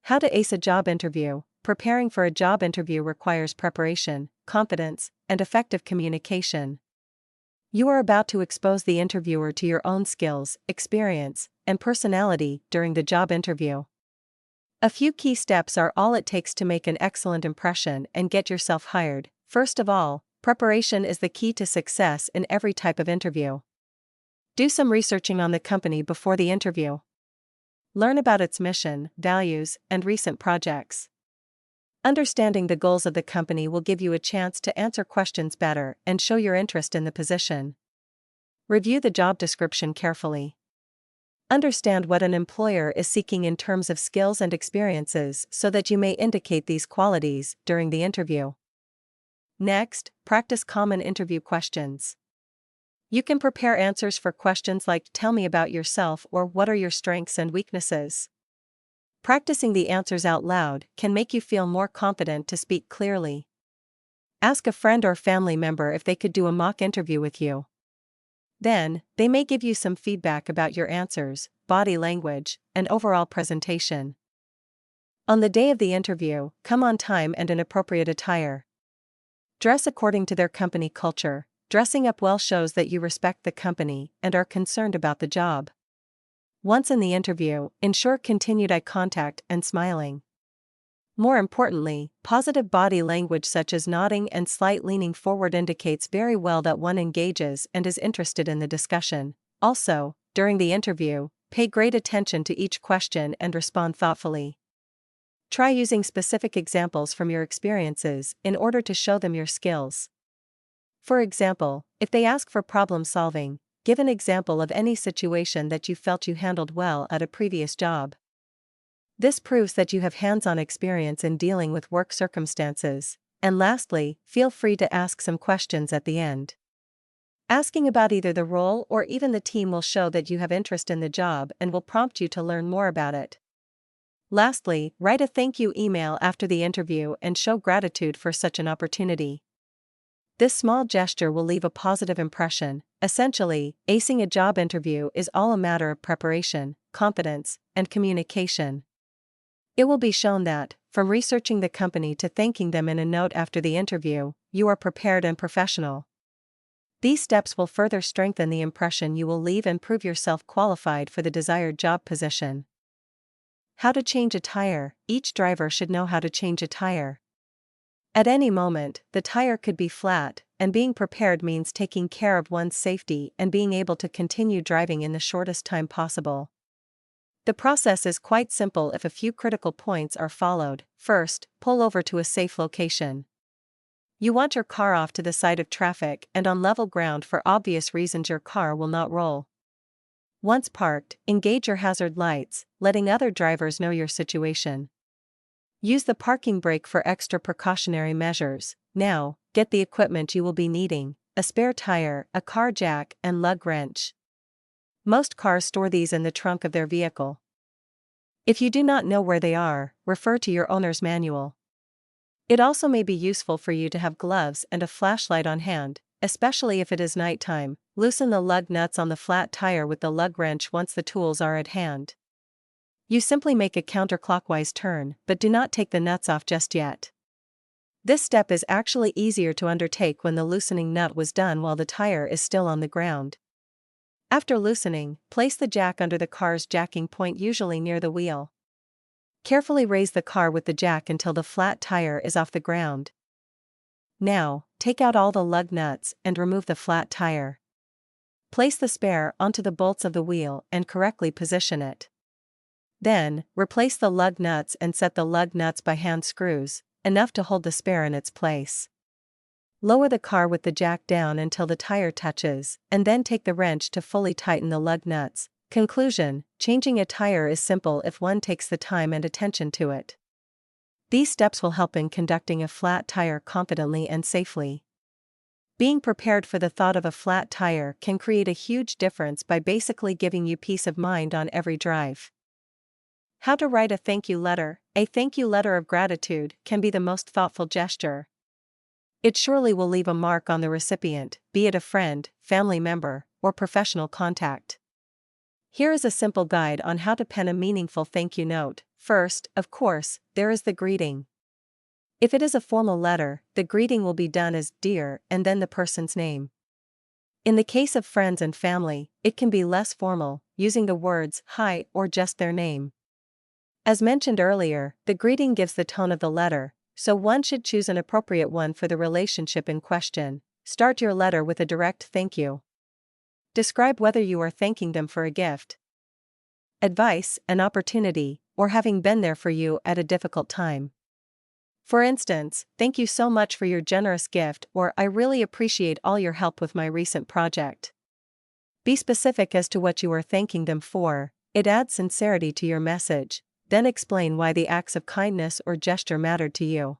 How to ace a job interview. Preparing for a job interview requires preparation, confidence, and effective communication. You are about to expose the interviewer to your own skills, experience, and personality during the job interview. A few key steps are all it takes to make an excellent impression and get yourself hired. First of all, preparation is the key to success in every type of interview. Do some researching on the company before the interview. Learn about its mission, values, and recent projects. Understanding the goals of the company will give you a chance to answer questions better and show your interest in the position. Review the job description carefully. Understand what an employer is seeking in terms of skills and experiences so that you may indicate these qualities during the interview. Next, practice common interview questions. You can prepare answers for questions like "Tell me about yourself" or "What are your strengths and weaknesses?" Practicing the answers out loud can make you feel more confident to speak clearly. Ask a friend or family member if they could do a mock interview with you. Then, they may give you some feedback about your answers, body language, and overall presentation. On the day of the interview, come on time and in appropriate attire. Dress according to their company culture. Dressing up well shows that you respect the company and are concerned about the job. Once in the interview, ensure continued eye contact and smiling. More importantly, positive body language such as nodding and slight leaning forward indicates very well that one engages and is interested in the discussion. Also, during the interview, pay great attention to each question and respond thoughtfully. Try using specific examples from your experiences in order to show them your skills. For example, if they ask for problem solving, give an example of any situation that you felt you handled well at a previous job. This proves that you have hands-on experience in dealing with work circumstances. And lastly, feel free to ask some questions at the end. Asking about either the role or even the team will show that you have interest in the job and will prompt you to learn more about it. Lastly, write a thank you email after the interview and show gratitude for such an opportunity. This small gesture will leave a positive impression. Essentially, acing a job interview is all a matter of preparation, confidence, and communication. It will be shown that, from researching the company to thanking them in a note after the interview, you are prepared and professional. These steps will further strengthen the impression you will leave and prove yourself qualified for the desired job position. How to change a tire. Each driver should know how to change a tire. At any moment, the tire could be flat, and being prepared means taking care of one's safety and being able to continue driving in the shortest time possible. The process is quite simple if a few critical points are followed. First, pull over to a safe location. You want your car off to the side of traffic and on level ground for obvious reasons your car will not roll. Once parked, engage your hazard lights, letting other drivers know your situation. Use the parking brake for extra precautionary measures. Now, get the equipment you will be needing: a spare tire, a car jack, and lug wrench. Most cars store these in the trunk of their vehicle. If you do not know where they are, refer to your owner's manual. It also may be useful for you to have gloves and a flashlight on hand, especially if it is nighttime. Loosen the lug nuts on the flat tire with the lug wrench once the tools are at hand. You simply make a counterclockwise turn, but do not take the nuts off just yet. This step is actually easier to undertake when the loosening nut was done while the tire is still on the ground. After loosening, place the jack under the car's jacking point, usually near the wheel. Carefully raise the car with the jack until the flat tire is off the ground. Now, take out all the lug nuts and remove the flat tire. Place the spare onto the bolts of the wheel and correctly position it. Then, replace the lug nuts and set the lug nuts by hand screws, enough to hold the spare in its place. Lower the car with the jack down until the tire touches, and then take the wrench to fully tighten the lug nuts. Conclusion: changing a tire is simple if one takes the time and attention to it. These steps will help in conducting a flat tire confidently and safely. Being prepared for the thought of a flat tire can create a huge difference by basically giving you peace of mind on every drive. How to write a thank you letter. A thank you letter of gratitude can be the most thoughtful gesture. It surely will leave a mark on the recipient, be it a friend, family member, or professional contact. Here is a simple guide on how to pen a meaningful thank you note. First, of course, there is the greeting. If it is a formal letter, the greeting will be done as "Dear" and then the person's name. In the case of friends and family, it can be less formal, using the words "Hi" or just their name. As mentioned earlier, the greeting gives the tone of the letter, so one should choose an appropriate one for the relationship in question. Start your letter with a direct thank you. Describe whether you are thanking them for a gift, advice, an opportunity, or having been there for you at a difficult time. For instance, "Thank you so much for your generous gift," or "I really appreciate all your help with my recent project." Be specific as to what you are thanking them for. It adds sincerity to your message. Then explain why the acts of kindness or gesture mattered to you.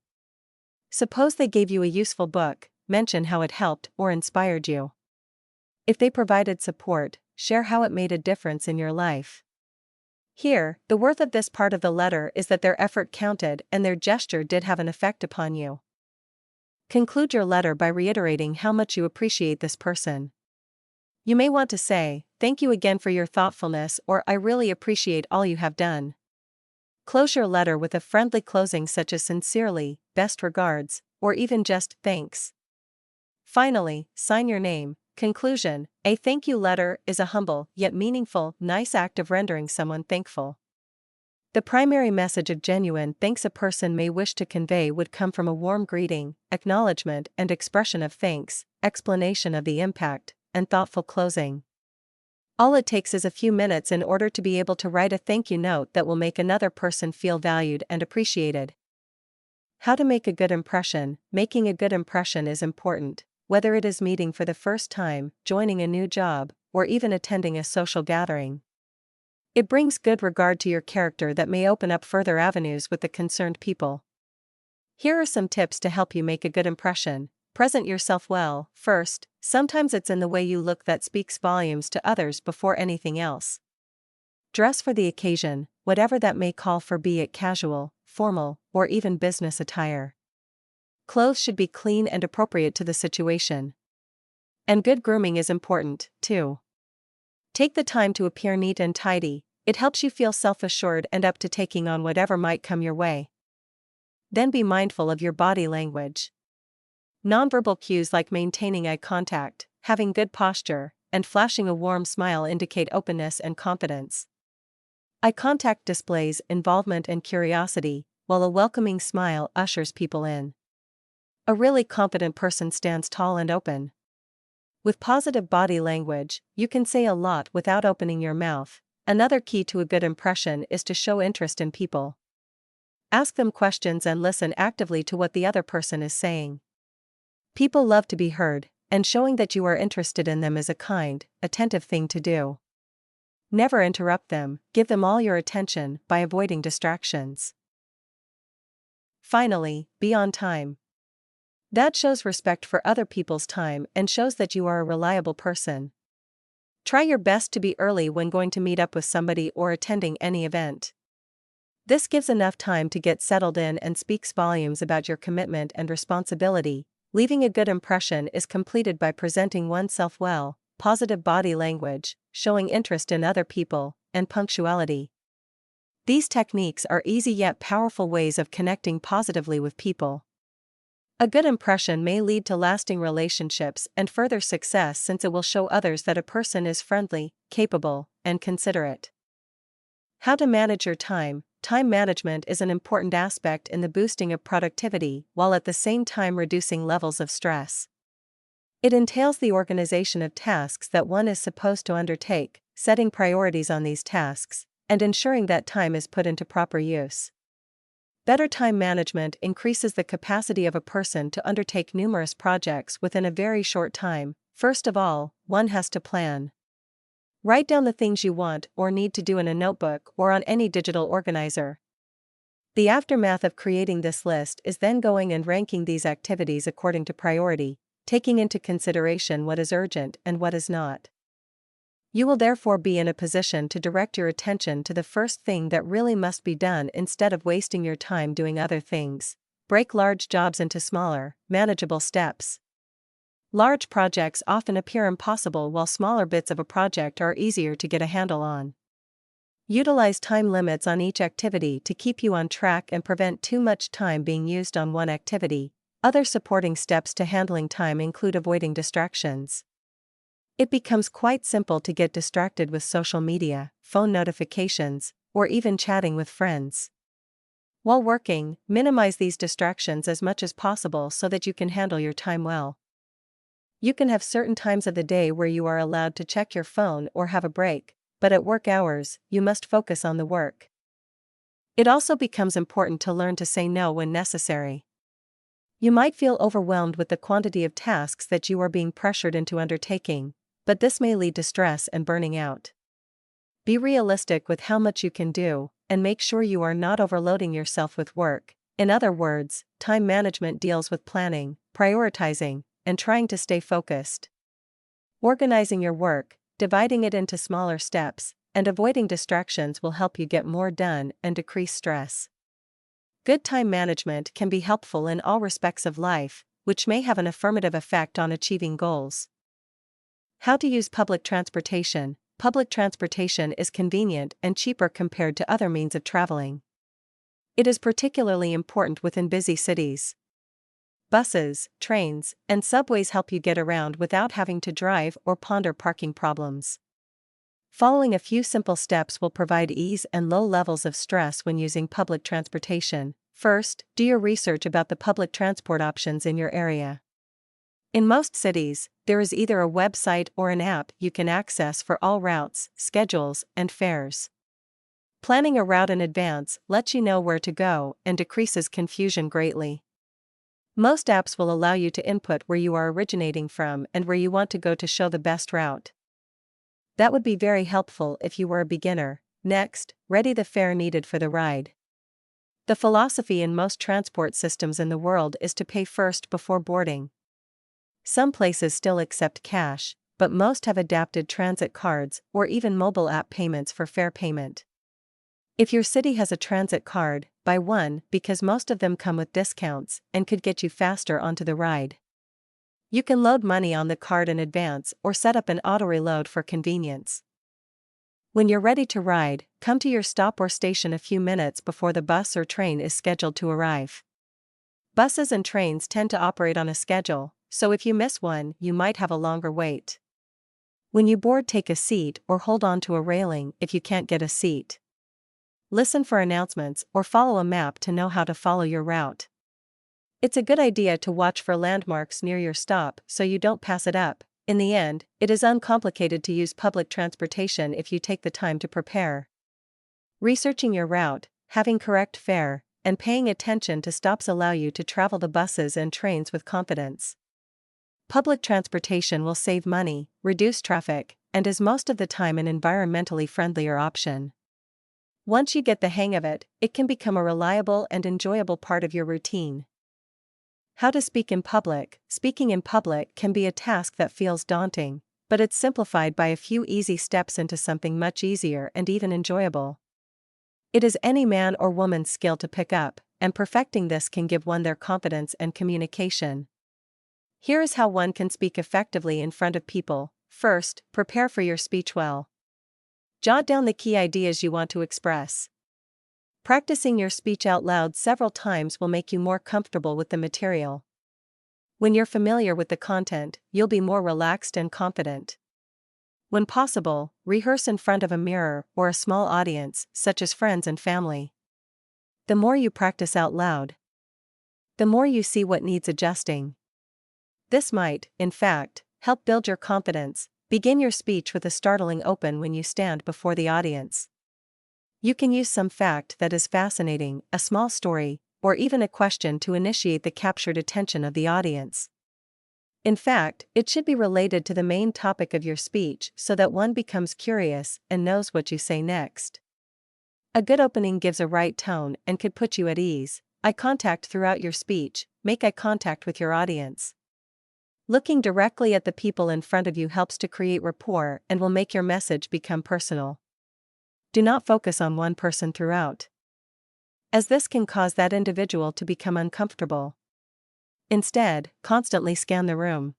Suppose they gave you a useful book, mention how it helped or inspired you. If they provided support, share how it made a difference in your life. Here, the worth of this part of the letter is that their effort counted and their gesture did have an effect upon you. Conclude your letter by reiterating how much you appreciate this person. You may want to say, "Thank you again for your thoughtfulness," or "I really appreciate all you have done." Close your letter with a friendly closing such as "Sincerely, best regards," or even just "Thanks." Finally, sign your name. Conclusion: a thank you letter is a humble, yet meaningful, nice act of rendering someone thankful. The primary message of genuine thanks a person may wish to convey would come from a warm greeting, acknowledgement and expression of thanks, explanation of the impact, and thoughtful closing. All it takes is a few minutes in order to be able to write a thank you note that will make another person feel valued and appreciated. How to make a good impression. Making a good impression is important, whether it is meeting for the first time, joining a new job, or even attending a social gathering. It brings good regard to your character that may open up further avenues with the concerned people. Here are some tips to help you make a good impression. Present yourself well. First, sometimes it's in the way you look that speaks volumes to others before anything else. Dress for the occasion, whatever that may call for, be it casual, formal, or even business attire. Clothes should be clean and appropriate to the situation. And good grooming is important, too. Take the time to appear neat and tidy. It helps you feel self-assured and up to taking on whatever might come your way. Then be mindful of your body language. Nonverbal cues like maintaining eye contact, having good posture, and flashing a warm smile indicate openness and confidence. Eye contact displays involvement and curiosity, while a welcoming smile ushers people in. A really confident person stands tall and open. With positive body language, you can say a lot without opening your mouth. Another key to a good impression is to show interest in people. Ask them questions and listen actively to what the other person is saying. People love to be heard, and showing that you are interested in them is a kind, attentive thing to do. Never interrupt them, give them all your attention by avoiding distractions. Finally, be on time. That shows respect for other people's time and shows that you are a reliable person. Try your best to be early when going to meet up with somebody or attending any event. This gives enough time to get settled in and speaks volumes about your commitment and responsibility. Leaving a good impression is completed by presenting oneself well, positive body language, showing interest in other people, and punctuality. These techniques are easy yet powerful ways of connecting positively with people. A good impression may lead to lasting relationships and further success since it will show others that a person is friendly, capable, and considerate. How to manage your time. Time management is an important aspect in the boosting of productivity while at the same time reducing levels of stress. It entails the organization of tasks that one is supposed to undertake, setting priorities on these tasks, and ensuring that time is put into proper use. Better time management increases the capacity of a person to undertake numerous projects within a very short time. First of all, one has to plan. Write down the things you want or need to do in a notebook or on any digital organizer. The aftermath of creating this list is then going and ranking these activities according to priority, taking into consideration what is urgent and what is not. You will therefore be in a position to direct your attention to the first thing that really must be done instead of wasting your time doing other things. Break large jobs into smaller, manageable steps. Large projects often appear impossible while smaller bits of a project are easier to get a handle on. Utilize time limits on each activity to keep you on track and prevent too much time being used on one activity. Other supporting steps to handling time include avoiding distractions. It becomes quite simple to get distracted with social media, phone notifications, or even chatting with friends. While working, minimize these distractions as much as possible so that you can handle your time well. You can have certain times of the day where you are allowed to check your phone or have a break, but at work hours, you must focus on the work. It also becomes important to learn to say no when necessary. You might feel overwhelmed with the quantity of tasks that you are being pressured into undertaking, but this may lead to stress and burning out. Be realistic with how much you can do, and make sure you are not overloading yourself with work. In other words, time management deals with planning, prioritizing, and trying to stay focused. Organizing your work, dividing it into smaller steps, and avoiding distractions will help you get more done and decrease stress. Good time management can be helpful in all respects of life, which may have an affirmative effect on achieving goals. How to use public transportation. Public transportation is convenient and cheaper compared to other means of traveling. It is particularly important within busy cities. Buses, trains, and subways help you get around without having to drive or ponder parking problems. Following a few simple steps will provide ease and low levels of stress when using public transportation. First, do your research about the public transport options in your area. In most cities, there is either a website or an app you can access for all routes, schedules, and fares. Planning a route in advance lets you know where to go and decreases confusion greatly. Most apps will allow you to input where you are originating from and where you want to go to show the best route. That would be very helpful if you were a beginner. Next, ready the fare needed for the ride. The philosophy in most transport systems in the world is to pay first before boarding. Some places still accept cash, but most have adapted transit cards or even mobile app payments for fare payment. If your city has a transit card, buy one because most of them come with discounts and could get you faster onto the ride. You can load money on the card in advance or set up an auto-reload for convenience. When you're ready to ride, come to your stop or station a few minutes before the bus or train is scheduled to arrive. Buses and trains tend to operate on a schedule, so if you miss one, you might have a longer wait. When you board, take a seat or hold on to a railing if you can't get a seat. Listen for announcements or follow a map to know how to follow your route. It's a good idea to watch for landmarks near your stop so you don't pass it up. In the end, it is uncomplicated to use public transportation if you take the time to prepare. Researching your route, having correct fare, and paying attention to stops allow you to travel the buses and trains with confidence. Public transportation will save money, reduce traffic, and is most of the time an environmentally friendlier option. Once you get the hang of it, it can become a reliable and enjoyable part of your routine. How to speak in public. Speaking in public can be a task that feels daunting, but it's simplified by a few easy steps into something much easier and even enjoyable. It is any man or woman's skill to pick up, and perfecting this can give one their confidence and communication. Here is how one can speak effectively in front of people. First, prepare for your speech well. Jot down the key ideas you want to express. Practicing your speech out loud several times will make you more comfortable with the material. When you're familiar with the content, you'll be more relaxed and confident. When possible, rehearse in front of a mirror or a small audience, such as friends and family. The more you practice out loud, the more you see what needs adjusting. This might, in fact, help build your confidence. Begin your speech with a startling open when you stand before the audience. You can use some fact that is fascinating, a small story, or even a question to initiate the captured attention of the audience. In fact, it should be related to the main topic of your speech so that one becomes curious and knows what you say next. A good opening gives a right tone and could put you at ease. Eye contact throughout your speech. Make eye contact with your audience. Looking directly at the people in front of you helps to create rapport and will make your message become personal. Do not focus on one person throughout, as this can cause that individual to become uncomfortable. Instead, constantly scan the room.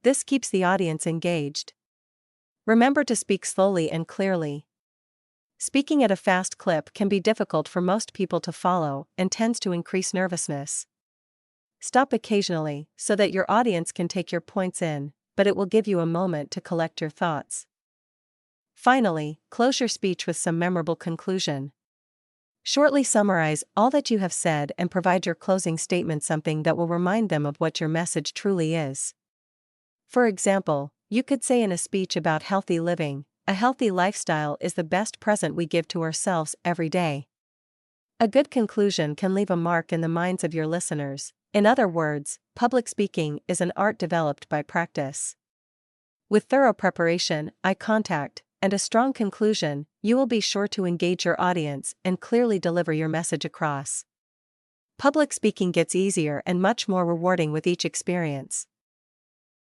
This keeps the audience engaged. Remember to speak slowly and clearly. Speaking at a fast clip can be difficult for most people to follow and tends to increase nervousness. Stop occasionally so that your audience can take your points in, but it will give you a moment to collect your thoughts. Finally, close your speech with some memorable conclusion. Shortly summarize all that you have said and provide your closing statement something that will remind them of what your message truly is. For example, you could say in a speech about healthy living, "A healthy lifestyle is the best present we give to ourselves every day." A good conclusion can leave a mark in the minds of your listeners. In other words, public speaking is an art developed by practice. With thorough preparation, eye contact, and a strong conclusion, you will be sure to engage your audience and clearly deliver your message across. Public speaking gets easier and much more rewarding with each experience.